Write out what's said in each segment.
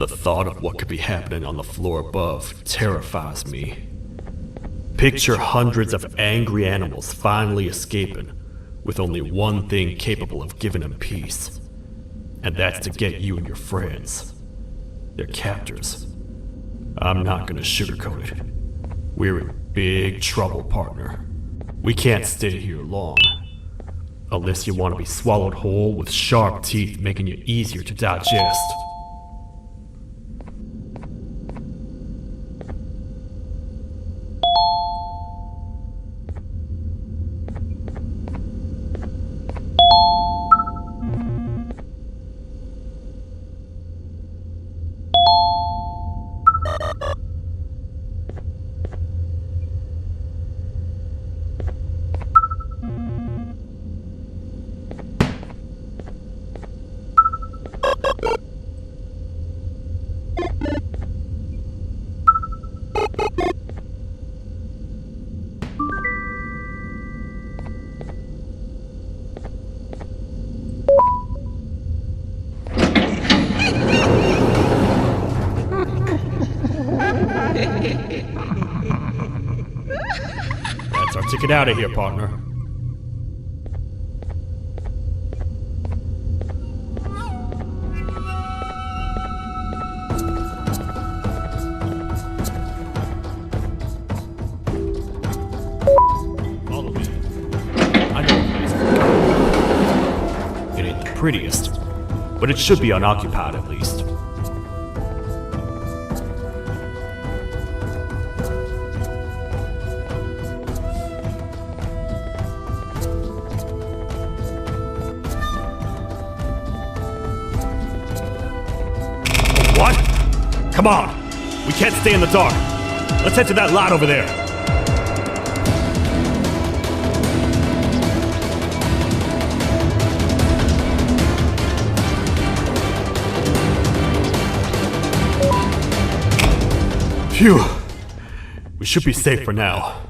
The thought of what could be happening on the floor above terrifies me. Picture hundreds of angry animals finally escaping, with only one thing capable of giving them peace. And that's to get you and your friends. They're captors. I'm not gonna sugarcoat it. We're in big trouble, partner. We can't stay here long. Unless you want to be swallowed whole with sharp teeth making you easier to digest. That's our ticket out of here, partner. Follow me. I know a place. It ain't the prettiest, but it should be unoccupied at least. What? Come on! We can't stay in the dark. Let's head to that lot over there. Phew. We should be safe for now.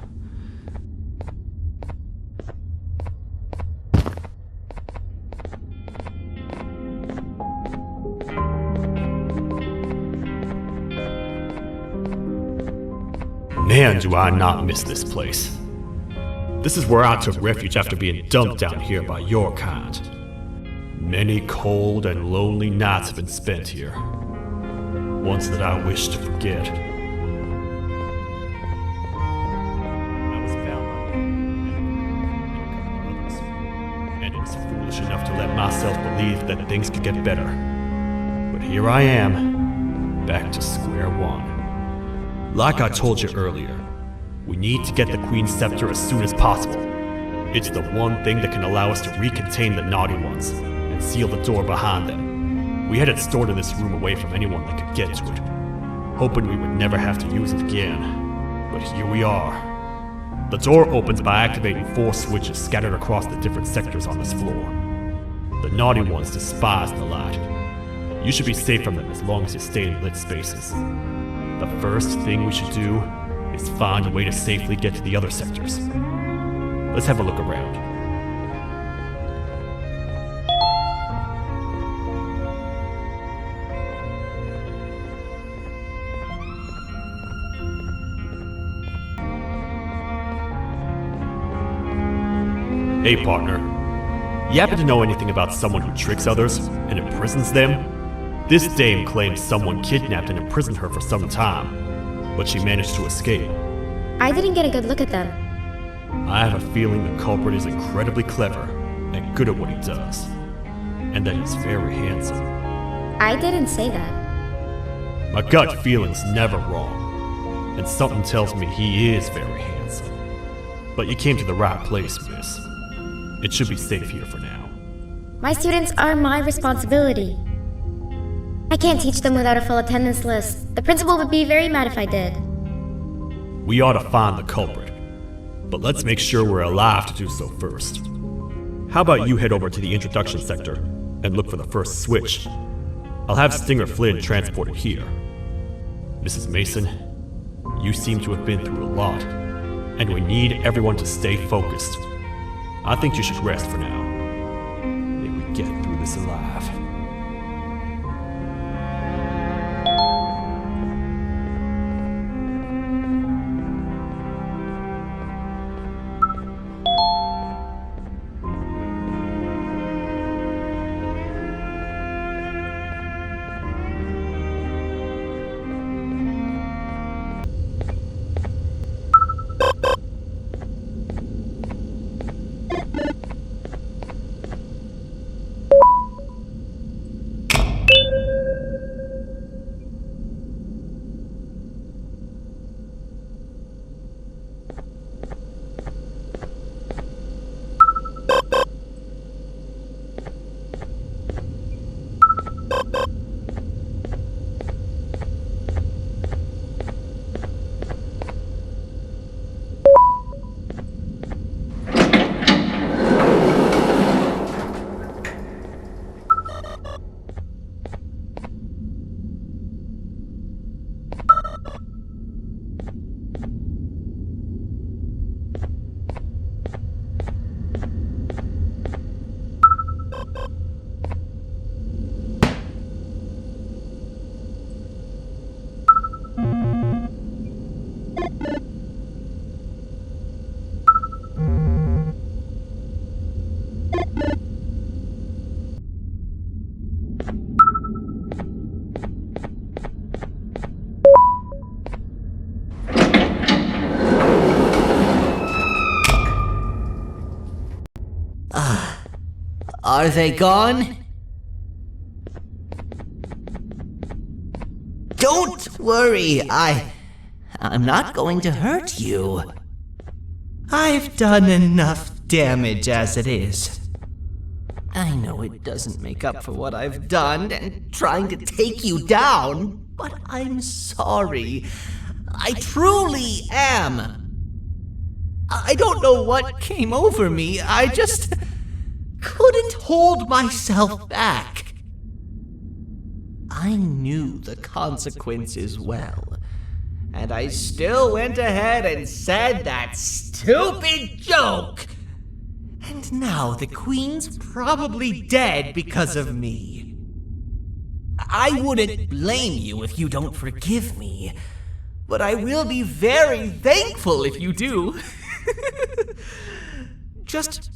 Man, do I not miss this place. This is where I took refuge after being dumped down here by your kind. Many cold and lonely nights have been spent here. Ones that I wish to forget. I was found by others, and it's foolish enough to let myself believe that things could get better. But here I am, back to square one. Like I told you earlier, we need to get the Queen's Scepter as soon as possible. It's the one thing that can allow us to recontain the naughty ones and seal the door behind them. We had it stored in this room away from anyone that could get to it, hoping we would never have to use it again. But here we are. The door opens by activating 4 switches scattered across the different sectors on this floor. The naughty ones despise the light. You should be safe from them as long as you stay in lit spaces. The first thing we should do is find a way to safely get to the other sectors. Let's have a look around. Hey, partner. You happen to know anything about someone who tricks others and imprisons them? This dame claims someone kidnapped and imprisoned her for some time, but she managed to escape. I didn't get a good look at them. I have a feeling the culprit is incredibly clever and good at what he does, and that he's very handsome. I didn't say that. My gut feeling's never wrong, and something tells me he is very handsome. But you came to the right place, miss. It should be safe here for now. My students are my responsibility. I can't teach them without a full attendance list. The principal would be very mad if I did. We ought to find the culprit, but let's make sure we're alive to do so first. How about you head over to the introduction sector and look for the first switch? I'll have Stinger Flynn transported here. Mrs. Mason, you seem to have been through a lot, and we need everyone to stay focused. I think you should rest for now. May we get through this alive. Are they gone? Don't worry, I'm not going to hurt you. I've done enough damage as it is. I know it doesn't make up for what I've done and trying to take you down, but I'm sorry. I truly am. I don't know what came over me. I just couldn't hold myself back. I knew the consequences well, and I still went ahead and said that stupid joke. And now the Queen's probably dead because of me. I wouldn't blame you if you don't forgive me, but I will be very thankful if you do. Just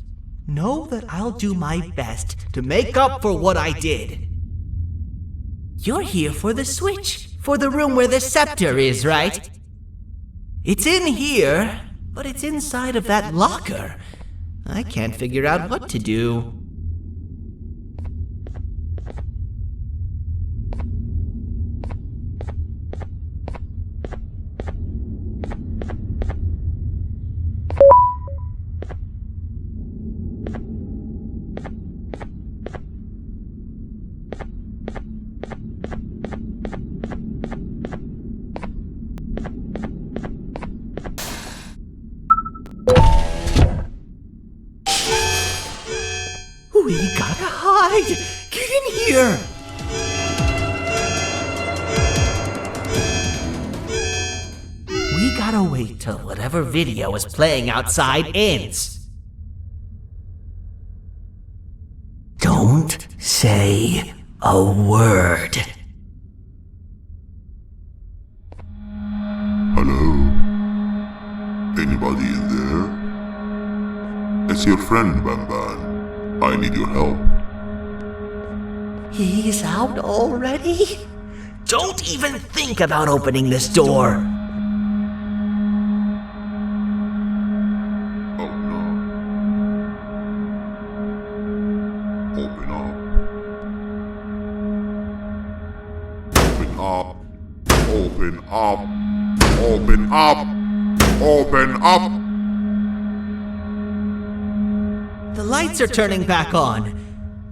know that I'll do my best to make up for what I did. You're here for the switch, for the room where the scepter is, right? It's in here, but it's inside of that locker. I can't figure out what to do. We gotta hide! Get in here! We gotta wait till whatever video is playing outside ends. Don't say a word. Hello? Anybody in there? It's your friend, Banban. I need your help. He's out already? Don't even think about opening this door. Oh no. Open up. Open up. Open up. Open up. The lights are turning back on.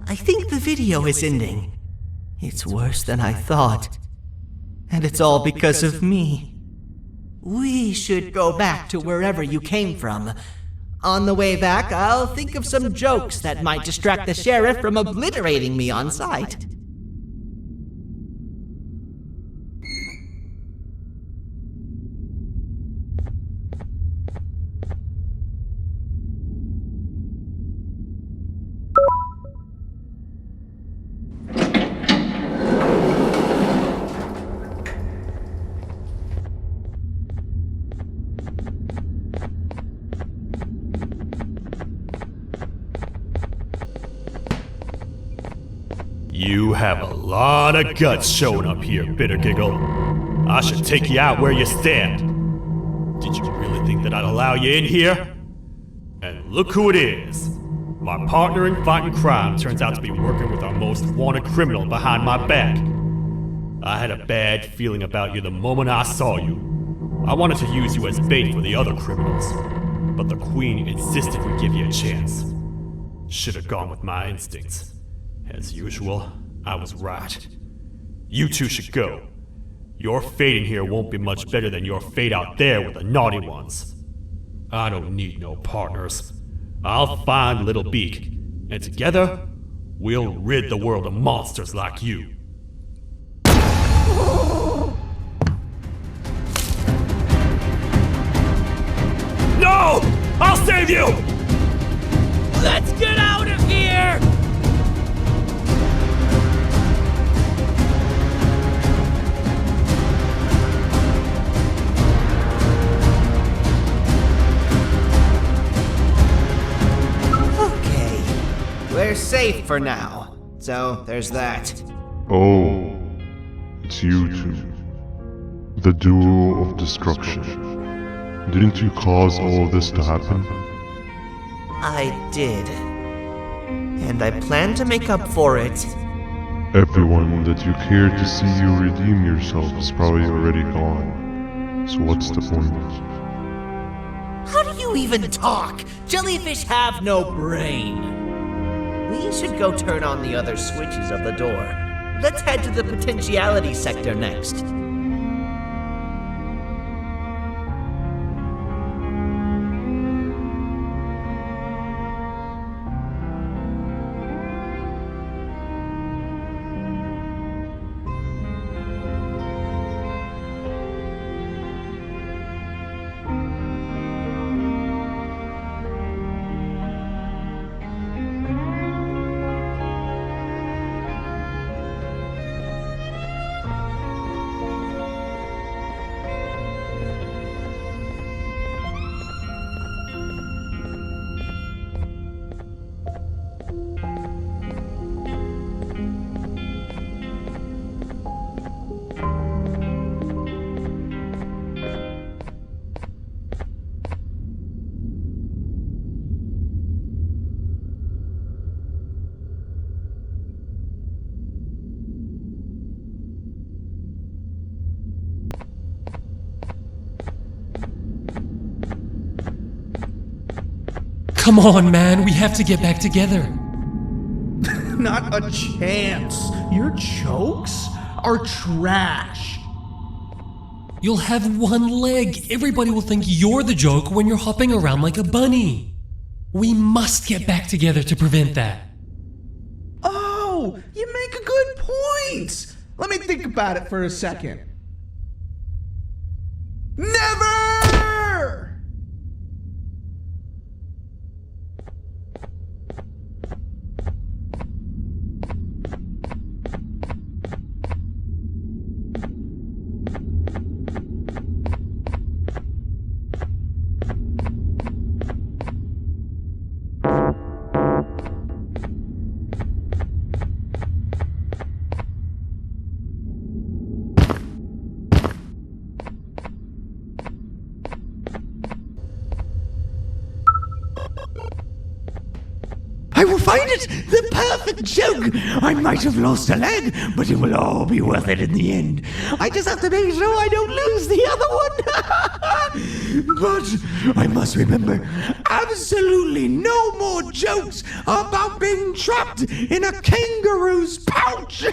I think the video is ending. It's worse than I thought. And it's all because of me. We should go back to wherever you came from. On the way back, I'll think of some jokes that might distract the sheriff from obliterating me on sight. You have a lot of guts showing up here, Bitter Giggle. I should take you out where you stand. Did you really think that I'd allow you in here? And look who it is. My partner in fighting crime turns out to be working with our most wanted criminal behind my back. I had a bad feeling about you the moment I saw you. I wanted to use you as bait for the other criminals, but the Queen insisted we give you a chance. Should have gone with my instincts. As usual, I was right. You two should go. Your fate in here won't be much better than your fate out there with the naughty ones. I don't need no partners. I'll find Little Beak, and together, we'll rid the world of monsters like you. No! I'll save you! Let's get out of here! We're safe for now, so there's that. Oh, it's you two. The duo of destruction. Didn't you cause all of this to happen? I did. and I plan to make up for it. Everyone that you cared to see you redeem yourself is probably already gone. So what's the point? How do you even talk? Jellyfish have no brain. We should go turn on the other switches of the door. Let's head to the potentiality sector next. Come on, man, we have to get back together. Not a chance. Your jokes are trash. You'll have one leg. Everybody will think you're the joke when you're hopping around like a bunny. We must get back together to prevent that. Oh, you make a good point. Let me think about it for a second. Never! I will find it! The perfect joke! I might have lost a leg, but it will all be worth it in the end. I just have to make sure I don't lose the other one! But I must remember, absolutely no more jokes about being trapped in a kangaroo's pouch!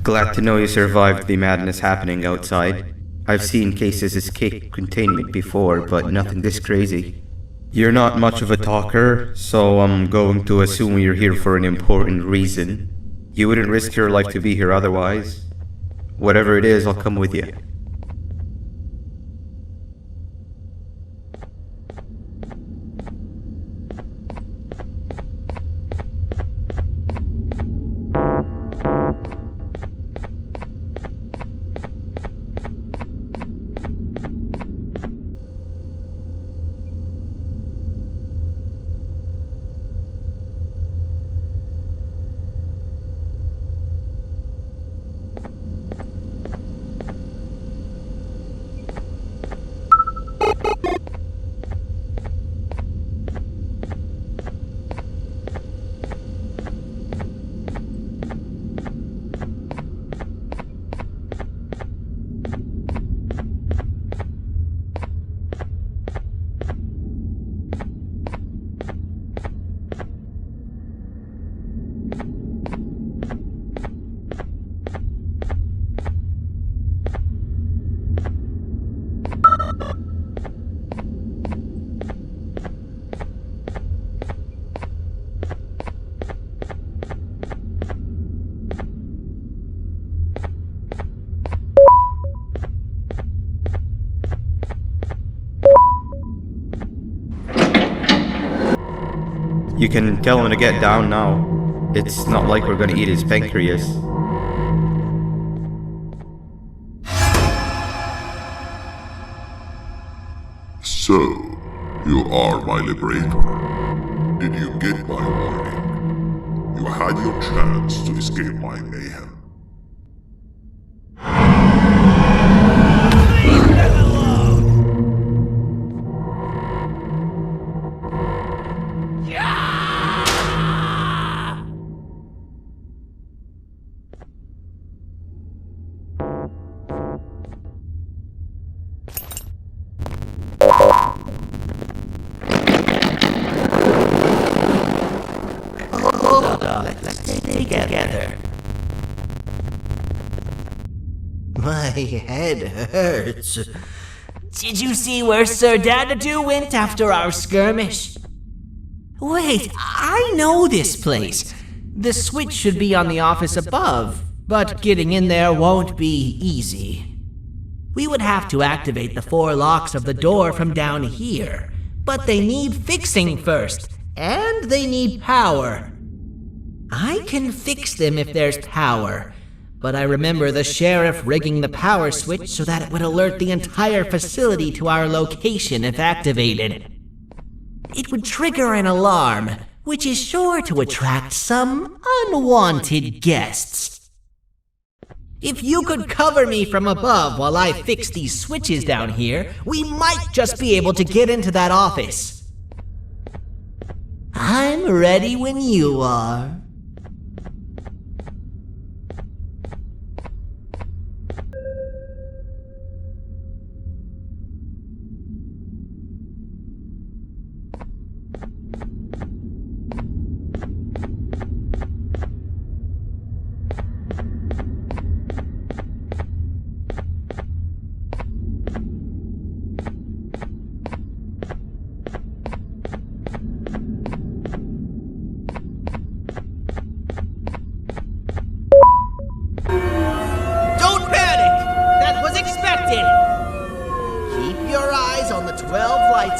Glad to know you survived the madness happening outside. I've seen cases escape containment before, but nothing this crazy. You're not much of a talker, so I'm going to assume you're here for an important reason. You wouldn't risk your life to be here otherwise. Whatever it is, I'll come with you. You can tell him to get down now. It's not like we're gonna eat his pancreas. So, you are my liberator. Did you get my warning? You had your chance to escape my mayhem. Leave me alone! let's stay together. My head hurts. Did you see where Sir Dadadoo went after our skirmish? Wait, I know this place. The switch should be on the office above, but getting in there won't be easy. We would have to activate the 4 locks of the door from down here, but they need fixing first, and they need power. I can fix them if there's power, but I remember the sheriff rigging the power switch so that it would alert the entire facility to our location if activated. It would trigger an alarm, which is sure to attract some unwanted guests. If you could cover me from above while I fix these switches down here, we might just be able to get into that office. I'm ready when you are.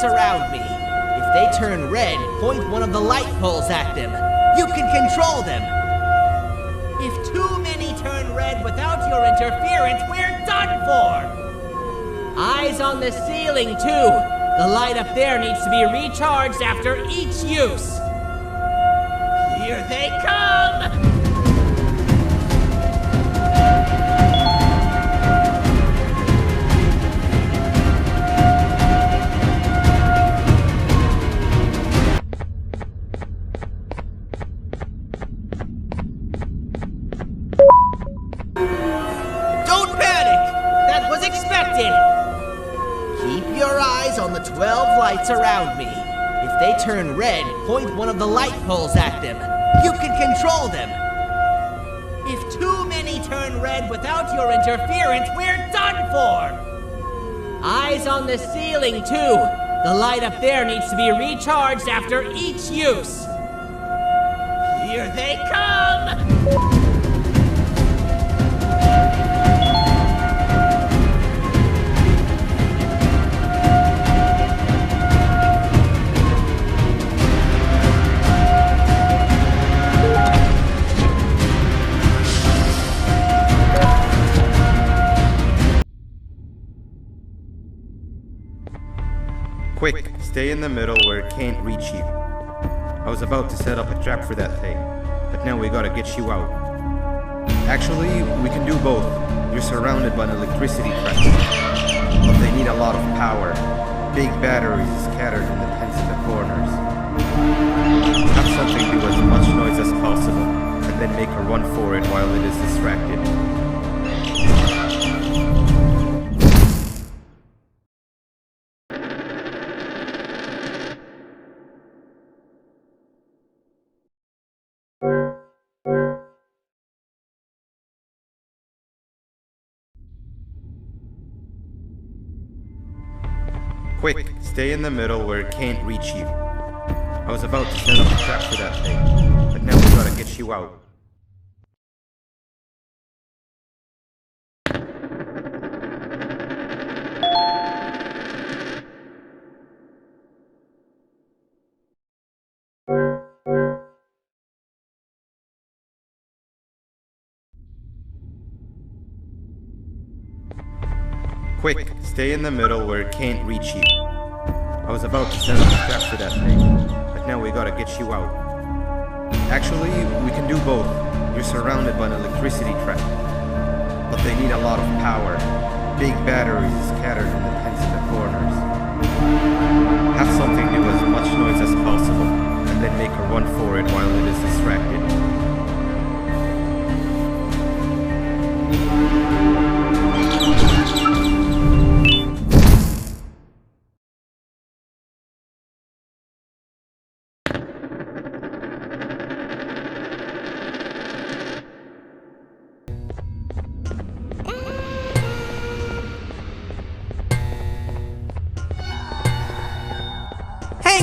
Around me. If they turn red, point one of the light poles at them. You can control them. If too many turn red without your interference, we're done for. Eyes on the ceiling, too. The light up there needs to be recharged after each use. Here they come! Around me. If they turn red, point one of the light poles at them. You can control them. If too many turn red without your interference, we're done for. Eyes on the ceiling, too. The light up there needs to be recharged after each use. Here they come! Quick, stay in the middle where it can't reach you. I was about to set up a trap for that thing, but now we gotta get you out. Actually, we can do both. You're surrounded by an electricity trap, but they need a lot of power. Big batteries scattered in the pens in the corners. Have something do as much noise as possible, and then make a run for it while it is distracted. Quick, stay in the middle where it can't reach you. I was about to set up a trap for that thing, but now we gotta get you out. Quick, stay in the middle where it can't reach you. I was about to set up a trap for that thing, but now we gotta get you out. Actually, we can do both. You're surrounded by an electricity trap, but they need a lot of power. Big batteries scattered in the pens in the corners. Have something do as much noise as possible, and then make a run for it while it is distracted.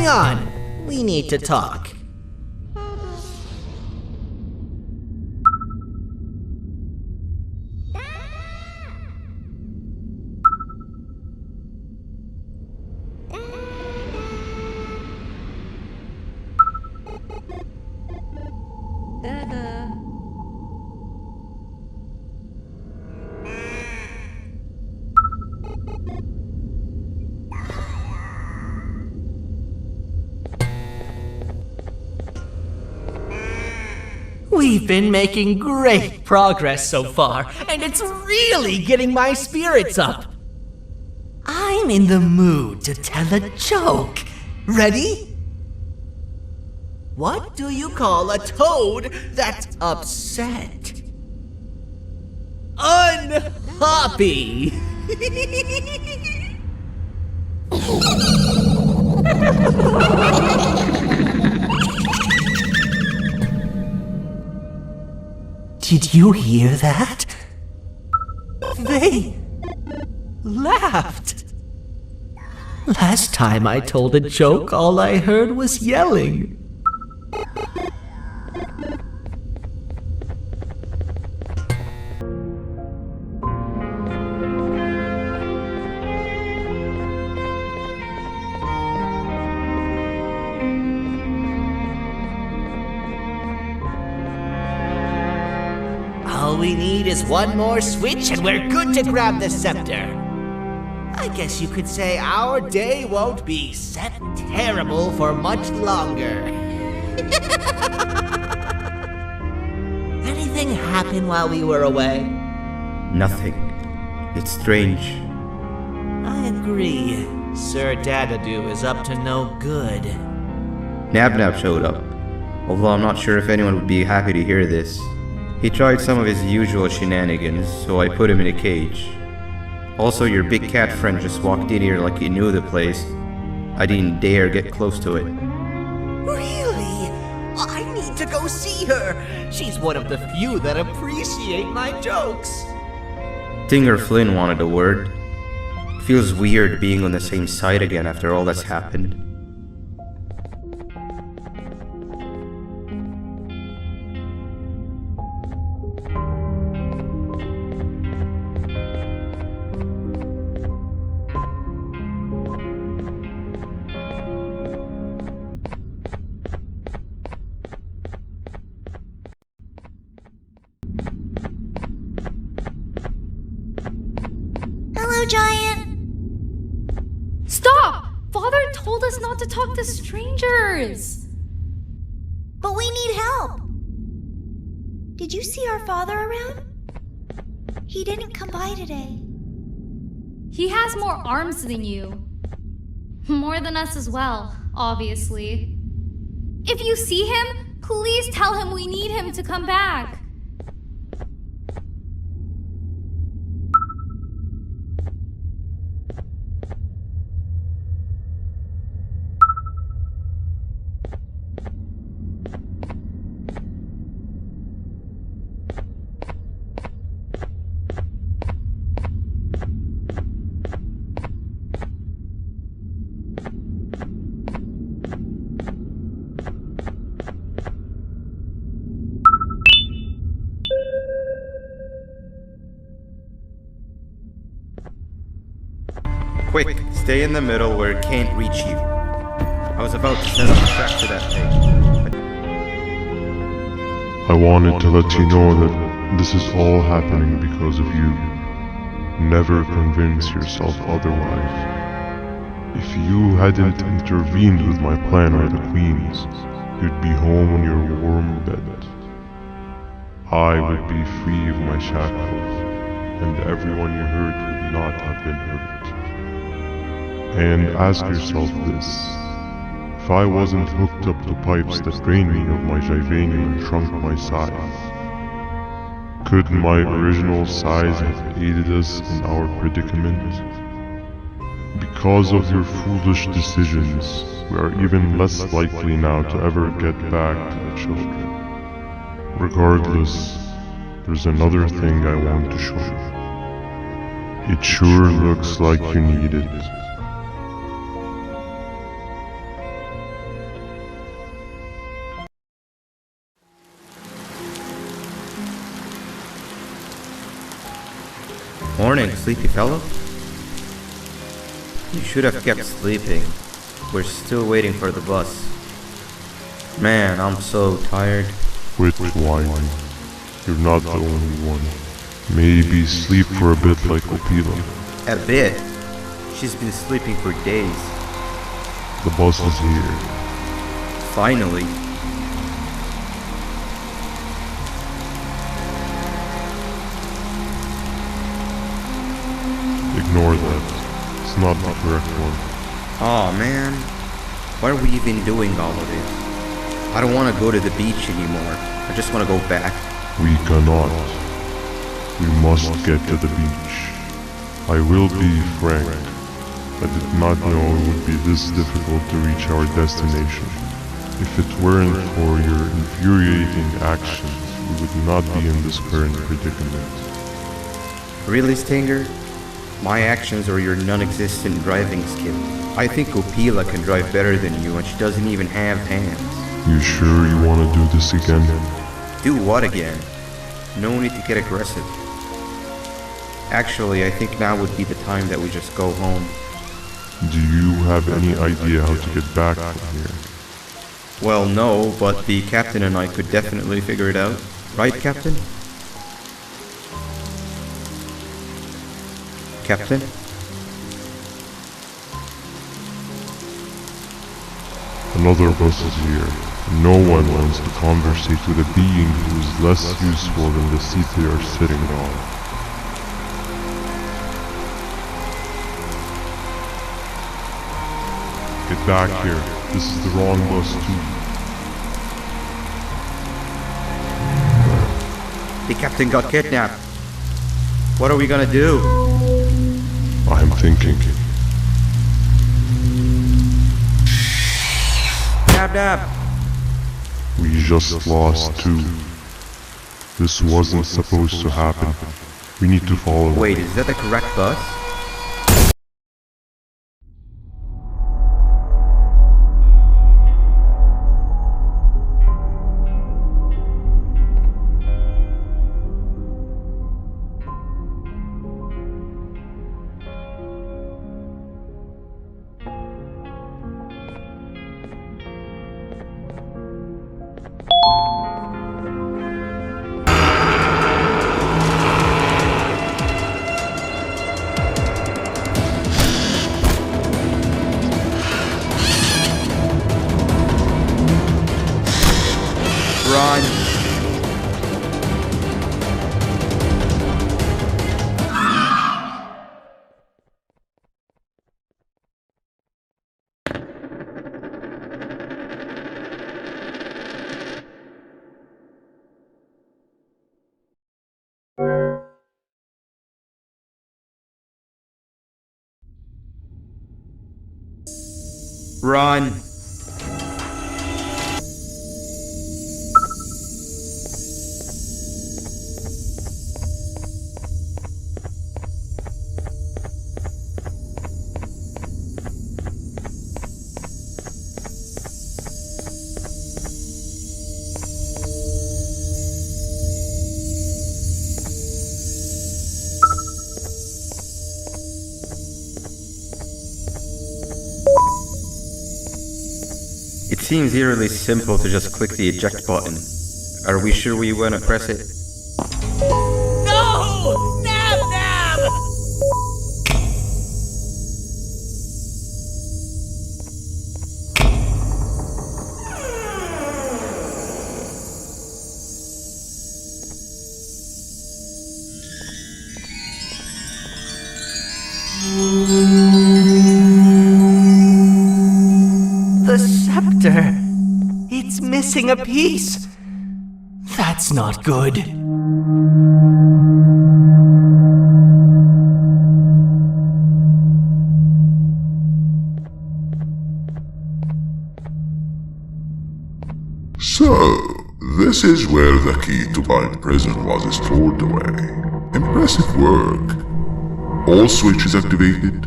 Hang on. We need to talk. We've been making great progress so far, and it's really getting my spirits up. I'm in the mood to tell a joke. Ready? What do you call a toad that's upset? Unhappy! Did you hear that? They laughed. Last time I told a joke, all I heard was yelling. All we need is one more switch and we're good to grab the scepter. I guess you could say our day won't be set terrible for much longer. Anything happen while we were away? Nothing. It's strange. I agree. Sir Dadadoo is up to no good. Nab showed up, although I'm not sure if anyone would be happy to hear this. He tried some of his usual shenanigans, so I put him in a cage. Also, your big cat friend just walked in here like he knew the place. I didn't dare get close to it. Really? I need to go see her. She's one of the few that appreciate my jokes. Dinger Flynn wanted a word. Feels weird being on the same side again after all that's happened. Giant! Stop! Father told us not to talk to strangers! But we need help! Did you see our father around? He didn't come by today. He has more arms than you. More than us as well, obviously. If you see him, please tell him we need him to come back. Quick, stay in the middle where it can't reach you. I was about to set up a trap to that thing. I wanted to let you know that this is all happening because of you. Never convince yourself otherwise. If you hadn't intervened with my plan or the Queen's, you'd be home on your warm bed. I would be free of my shackles, and everyone you hurt would not have been hurt. And ask yourself this: if I wasn't hooked up to pipes that drained me of my Jivanium and shrunk my size, could my original size have aided us in our predicament? Because of your foolish decisions, we are even less likely now to ever get back to the children. Regardless, there's another thing I want to show you. It sure looks like you need it. Morning, sleepy fellow. You should have kept sleeping. We're still waiting for the bus. Man, I'm so tired. Quit whining. You're not the only one. Maybe sleep for a bit like Opila. A bit? She's been sleeping for days. The bus is here. Finally. Ignore that. It's not the correct one. Aw, man. Why are we even doing all of this? I don't want to go to the beach anymore. I just want to go back. We cannot. We must get to the beach. I will be frank. I did not know it would be this difficult to reach our destination. If it weren't for your infuriating actions, we would not be in this current predicament. Really, Stinger? My actions or your non-existent driving skill? I think Opila can drive better than you and she doesn't even have hands. You sure you want to do this again? Do what again? No need to get aggressive. Actually, I think now would be the time that we just go home. Do you have any idea how to get back from here? Well, no, but the captain and I could definitely figure it out. Right, Captain? Captain? Another bus is here. No one wants to conversate with a being who is less useful than the seat they are sitting on. Get back here. This is the wrong bus too. The captain got kidnapped. What are we gonna do? I'm thinking. Dab dab. We just lost two. This wasn't supposed to happen. We need to follow. Wait, is that the correct bus? Run! Run! It seems eerily simple to just click the eject button. Are we sure we want to press it? No! Nab Nab! The scepter. It's missing a piece. That's not good. So, this is where the key to Banban prison was stored away. Impressive work. All switches activated,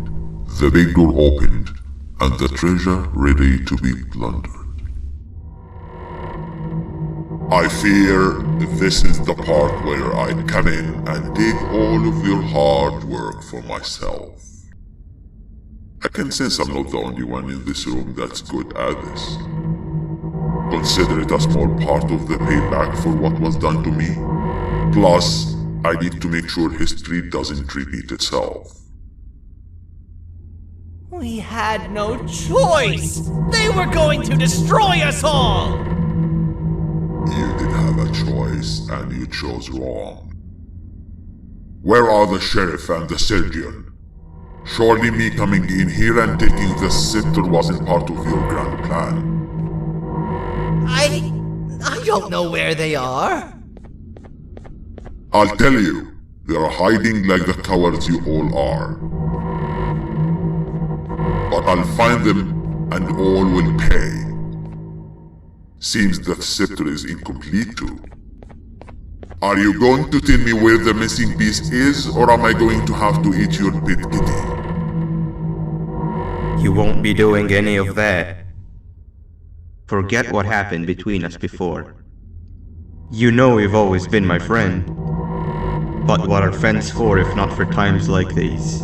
the big door opened, and the treasure ready to be plundered. I fear this is the part where I come in and take all of your hard work for myself. I can sense I'm not the only one in this room that's good at this. Consider it a small part of the payback for what was done to me. Plus, I need to make sure history doesn't repeat itself. We had no choice! They were going to destroy us all! You did have a choice, and you chose wrong. Where are the sheriff and the surgeon? Surely me coming in here and taking the scepter wasn't part of your grand plan. I don't know where they are. I'll tell you, they are hiding like the cowards you all are. But I'll find them, and all will pay. Seems that scepter is incomplete too. Are you going to tell me where the missing piece is, or am I going to have to eat your pet kitty? You won't be doing any of that. Forget what happened between us before. You know you've always been my friend. But what are friends for if not for times like these?